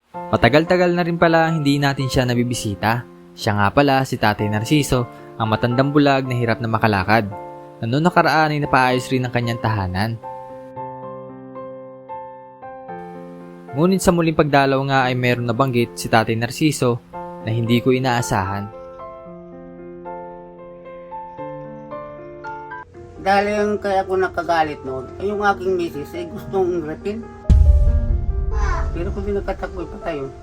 Matagal-tagal na rin pala hindi natin siya nabibisita. Siya nga pala si Tatay Narciso, ang matandang bulag na hirap na makalakad. Na noong nakaraan ay napaayos rin ang kanyang tahanan. Ngunit sa muling pagdalaw nga ay meron nabanggit si Tatay Narciso na hindi ko inaasahan. Dahil yung kaya ako nakagalit noon, ay yung aking misis ay gustong rapin. Pero kung di nagkatakoy pa tayo.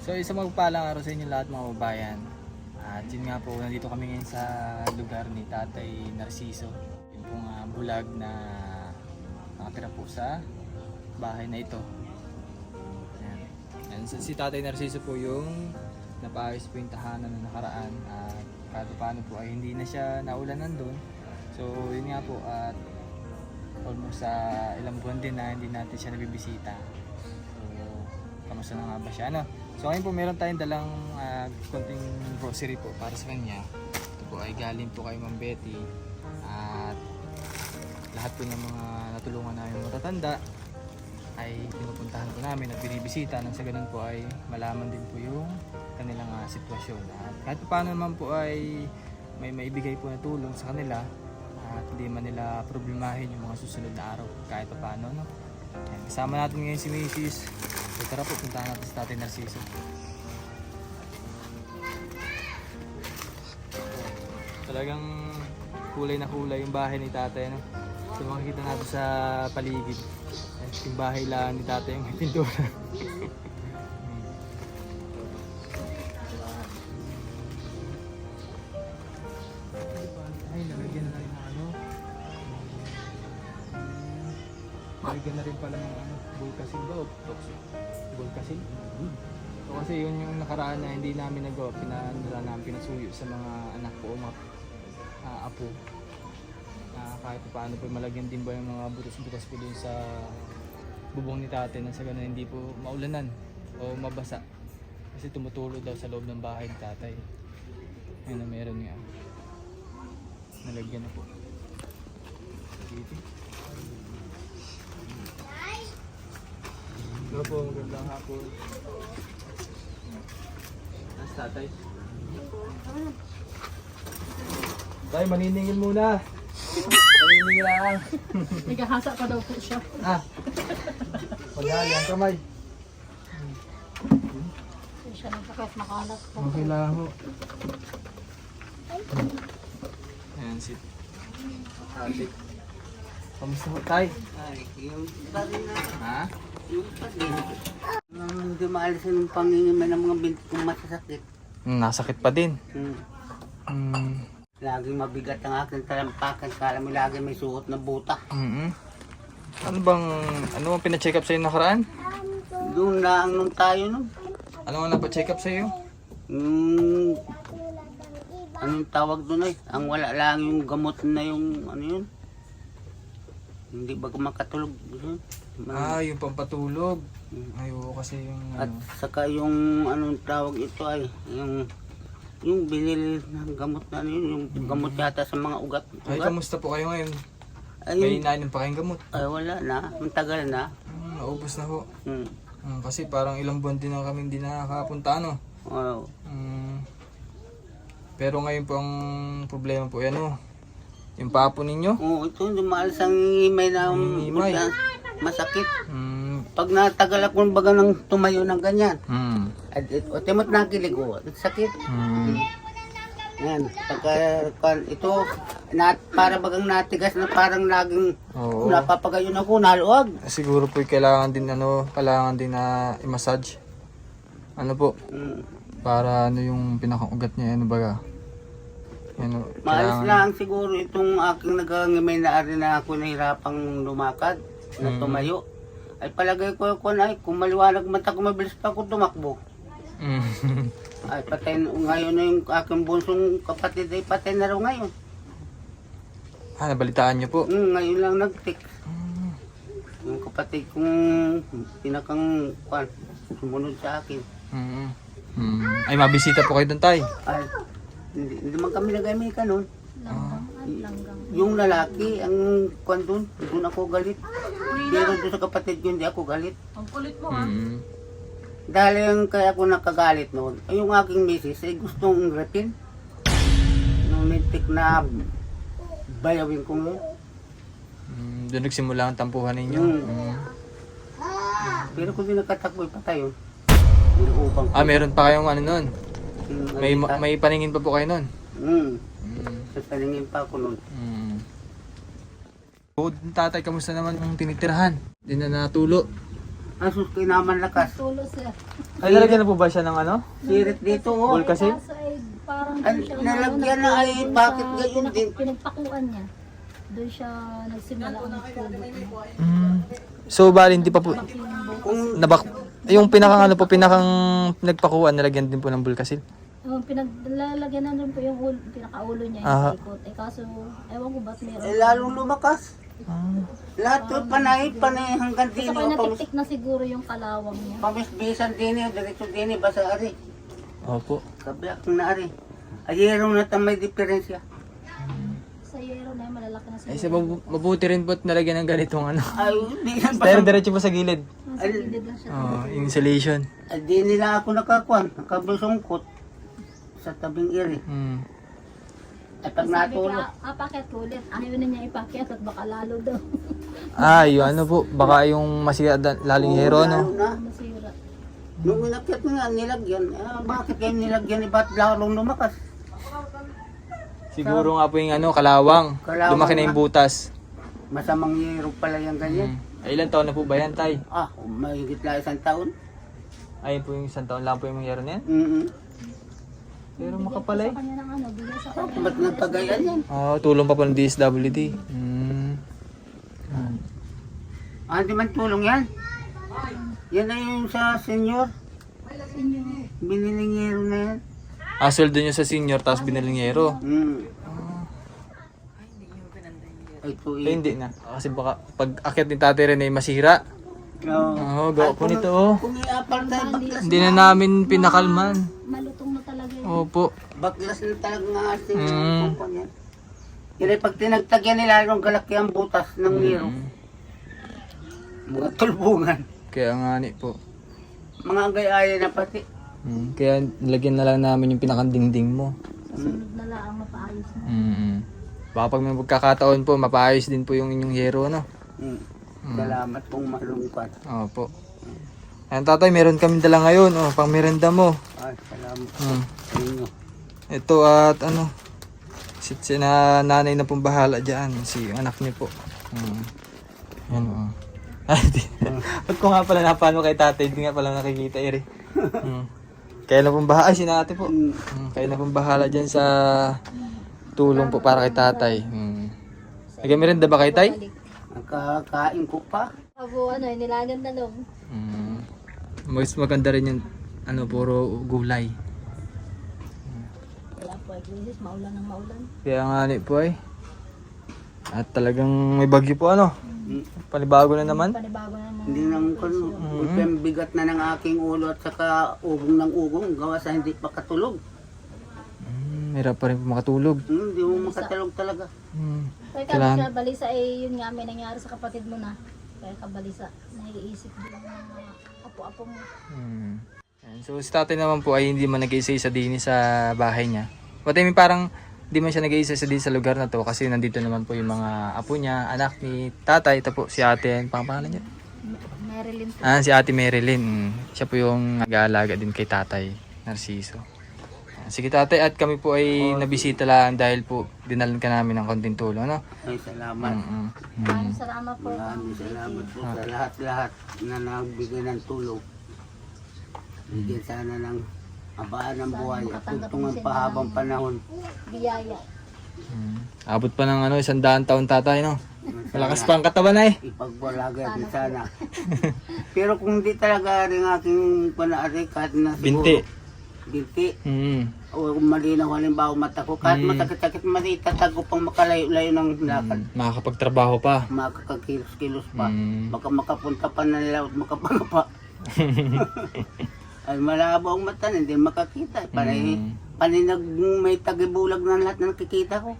So isang magpalang araw sa inyo lahat mga kababayan. At yun nga po, nandito kami ngayon sa lugar ni Tatay Narciso. Yung pong bulag na nakatira po sa bahay na ito. Ayan. Ayan, si Tatay Narciso po yung napaayos po yung tahanan na nakaraan. At kahit paano po ay hindi na siya naulanan doon. So yun nga po, at almost ilang buwan din na hindi natin siya nabibisita. So kamusta na nga ba siya? Ano? So ngayon po meron tayong dalang konting grocery po para sa kanya. Ito po ay galing po kay Ma'am Betty. At lahat po ng mga natulungan namin matatanda ay pinupuntahan po namin at binibisita nang sa ganun po ay malaman din po yung kanilang sitwasyon. At kahit paano naman po ay may maibigay po na tulong sa kanila at hindi man nila problemahin yung mga susunod na araw kahit paano, no? Ayan, kasama natin ngayon si Mrs. So tara po, puntahan natin sa Tatay Narciso. Talagang kulay na kulay yung bahay ni Tatay, no? So makikita natin sa paligid. Yung bahay lang ni Tatay yung may pintura. Ay, nalagyan na rin ng ano. Nalagyan na rin pala ng ano, bulkasil ba o toxic? Bulkasil? So kasi yun yung nakaraan na hindi namin nagawa, pinasuyo sa mga anak ko o mga apo. Kahit paano po malagyan din ba yung mga butas-butas po dun sa bubong ni Tatay na sa ganun hindi po maulanan o mabasa. Kasi tumutulo daw sa loob ng bahay ni Tatay. Ayun na meron nga. Nalagyan na po. Dito. Hello po, magandang hapon. Nas Tatay. Tay, maniningil muna. Maniningil lang. Nagahasa pa daw po siya. Pagdali ang kamay. Siya nang sakit makalat po. Okay lang ho. Ayan si Tatay. Kamusta ho, Tay? Ay, yung iba rin na. Ha? Yung iba din. Hindi maalisin yung pangingiman ng mga binti kong masasakit. Nasakit pa din. Laging mabigat ang aking talampakan. Kala mo lagi may suot na buta. Ano bang pina-check up sa'yo nakaraan? Doon lang nung tayo nun. Ano nga napa-check up sa'yo? Anong tawag doon ay? Ang wala lang yung gamot na yung ano yun. Hindi ba makatulog doon? Yung pampatulog. Ayo kasi yung At saka yung anong tawag ito ay yung binili ng gamot na ano yun, yung gamot yata sa mga ugat. Ay, kamusta po kayo ngayon? Ay, May inainom pa kayong gamot? ay wala na, matagal na. Naubos na ho. Hmm. Kasi parang ilang buwan din na kami hindi nakakapunta, ano? Oh. Pero ngayon po ang problema po yan, yung papo ninyo. Oh, ito dumalas ang himay na Himay. masakit. Mm. Pag natagal ako baga ng tumayo ng ganyan. Mm. O timot na kilig ko, sakit. Mm. Yan, pagka ito para bagang natigas na parang laging Oo. napapagayon ako, naluwag. Siguro po kailangan din na i-massage. Ano po? Para yung pinakaugat niya, baga. Maalis lang siguro itong aking nagangimay na ari na ako nahirapang lumakad, na tumayo. Ay palagay ko ay kung maliwanag mata ko mabilis pa ako tumakbo. Ay patay ngayon na yung aking bunsong kapatid ay patay na raw ngayon. Nabalitaan niyo po? Ngayon lang nag-text. Yung kapatid kong pinakang sumunod sa akin. Ay, mabisita po kayo doon, Tay? Ay, hindi man kami nag-imay ka nun. Langgang. Yung lalaki, ang kwan doon ako galit. Pero doon sa kapatid ko, hindi ako galit. Ang kulit mo ah. Mm. Dahil yung kaya ako nakagalit noon, ay yung aking misis ay gustong rapin. Nung nitik na bayawin ko mo. Doon nagsimula ang tampuhan ninyo. Mm. Pero kung di nagkatakboy pa tayo, niluupang ko. Ah, meron pa kayong ano nun? May, Alita. may paningin pa po kayo nun? Mm. Mm. Sasalingin pa ako noon. Mm. O, tatay, kamusta naman yung tinitirahan? Hindi na natulo. Asus ko naman lakas. Tulo siya. Ay, nalagyan na po ba siya ng ano? Sirit dito oh. Bul kasi? Kaso ay parang Ay, doon siya nalagyan na ay, doon bakit sa gayon din? Pinagpakuan niya. Doon siya nagsimula ang tulog niya. Mm. So, bali, hindi pa po, Kung nabak, yung pinakang ano po, pinakang nagpakuan, nalagyan din po ng bulkasil. Pinaglalagyan na rin po yung pinakaulo niya Aha. yung ikot. Eh kaso, ewan ko ba't meron. lalong lumakas. Ah. Lahat to panay hanggang Kasi dini kaya o natiktik na siguro yung kalawang niya. pamisbisan dini o diretso dini basta ari. Opo. Kabiyak na ari. Ayero na may diferensya. Sa yero na yun, malalaki na Ay, siguro. mabuti rin po at nalagyan ng ganitong ano. Ay, di yan Pero diretso po sa gilid. Nasa gilid lang siya. Oh, insulation. Ay, di nila ako nakakuan, nakabusungkot sa tabing iri. Mm. Ay, pag Sabi ko, natulog, apakyat ko ulit. Ayaw na niya ipakyat at baka lalo daw. Ah, yung ano po, baka yung masira laling hero, lalo no? na. Masira. Nung inakyat nga, nilagyan. Bakit kayo nilagyan? Ba't lalong lumakas? Siguro nga po yung ano, kalawang. Kalawang Lumaki na na. yung butas. Masamang yero pala yung ganyan. Ay, ilan taon na po ba yan, tay? Ah, mahigit lang 1 taon. Ayun po yung isang taon lang po yung mangyari na yan. Pero makapal eh. Sa kanya ng ano, bigay sa kanya. Ba't nagpagayan yan? Oh, tulong pa po ng DSWD. Mm. Ah, di man tulong yan. Yan na yung sa senior. Inyo. Binilingero na yan. Ah, sweldo nyo sa senior, tapos binalingero. Ay, ito Eh, hindi na. Kasi baka pag akit ni tatay rin ay masira. Oo, gawa po nito oh. Kung iapal tayo, baklas Hindi na namin pinakalman. Malutong na talaga yun. Opo. baklas na talaga nga asin. Mm. Yan. Yan ay pag tinagtagyan nila yung galaki ang butas ng miro. Mga tulbungan. Kaya nga ni po. Mga gayaya na pati. Kaya nilagyan na lang namin yung pinakandingding mo. Sa sunod na lang ang mapaayos mo. Baka pag may pagkakataon po, mapaayos din po yung inyong hero, no? Salamat kung malungkot. Opo. Ayan tatay, meron kami dala ngayon, oh, pang merenda mo. Ay, salamat Mm. sa inyo. Ito at ano, si nanay na pong bahala dyan, si anak niyo po. Yan oh. Ba't ko nga pala napano kay tatay, hindi nga pala nakikita iri. Kaya na pong bahala, ay si ate po. Kaya na pong bahala dyan sa tulong po para kay tatay. Nag-merenda ba kay tay? Nakakain ko pa. Abo, ano, nilagan na lang. Mas maganda rin yung ano, puro gulay. Wala po ay krisis, maulan ng maulan. Kaya nga ni po ay. At talagang may bagyo po ano. Panibago na naman. Panibago na naman. Hindi nang kano. Ulpem bigat na ng aking ulo at saka ugong ng ugong. Gawa sa hindi pa katulog. Hirap pa rin po makatulog. Hindi mo makatulog talaga. Kaya Kailangan- ka balisa eh, yun nga may nangyari sa kapatid mo na. Kaya kabalisa, naiisip din ng mga apo-apo mo. Ayan, so si tatay naman po ay hindi man nag-iisa-isa din sa bahay niya. What I mean, parang hindi man siya nag-iisa din sa lugar na to kasi nandito naman po yung mga apo niya, anak ni tatay, ito po si ate, ang pangalan niya? Marilyn po. Ah, si ate Marilyn. Siya po yung nag-aalaga din kay tatay, Narciso. Sige tatay, at kami po ay nabisita lang dahil po dinalan ka namin ng konting tulong, no? Ay, salamat. Maraming salamat po. Maraming salamat po sa lahat-lahat na nagbigay ng tulong. Bigyan sana ng abaan ng buhay at tuntungan pahabang panahon. Biyaya. Abot pa ng 100 taon tatay, no? Malakas pa ang katawan ay. Ipagwalaga din sana. Pero kung hindi talaga rin aking panaari kahit na Binti. Binti. O kung malinaw halimbawa mata ko, kahit masakit-sakit mali, tatago pang makalayo-layo ng lakad. Makakapagtrabaho pa. Makakakilos-kilos pa. Baka makapunta pa na nila at makapangapa. Ay malabo ang mata, hindi makakita. Paninag may tagibulag na lahat na nakikita ko.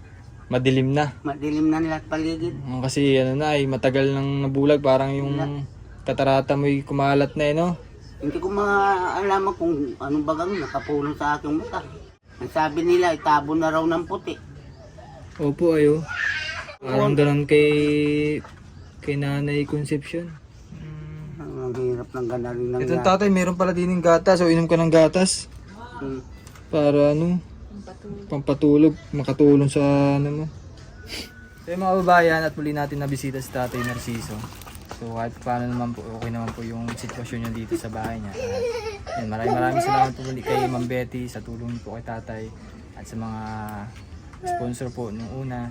Madilim na. Madilim na nila at paligid. Kasi ano na ay matagal nang nabulag, parang yung katarata mo'y kumalat na no? Hindi ko maalaman kung anong bagang nakapulong sa aking mata. Ang sabi nila, itabo na raw ng puti. Opo ayo. Parang ganun kay Nanay Concepcion. Ang hirap ng ganaling ng Itong tatay, meron pala din ng gatas. O inom ka ng gatas. Hmm. Para ano, pampatulog, makatulong sa ano mo. So yung mga kababayan, at muli natin nabisita si Tatay Narciso. So kahit paano naman po, okay naman po yung sitwasyon niya dito sa bahay niya. At yun, maraming salamat po muli kay Ma'am Betty sa tulong niyo po kay Tatay. At sa mga sponsor po nung una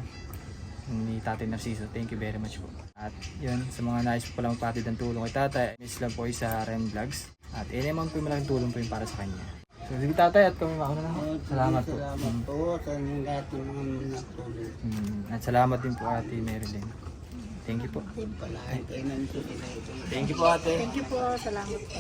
ni Tatay Narciso. Thank you very much po. At yun, sa mga nais po palang patid ng tulong kay Tatay, miss lang po sa Ren Vlogs. At naman po yung malaking tulong po yung para sa kanya. So sige Tatay, at kami makuna na. Salamat po. Salamat po sa inyong lahat ng mga minatulong. At salamat din po Ate Marilyn. Thank you po. Palahin kayo ng susunod. Thank you po Ate. Thank you po. Salamat po.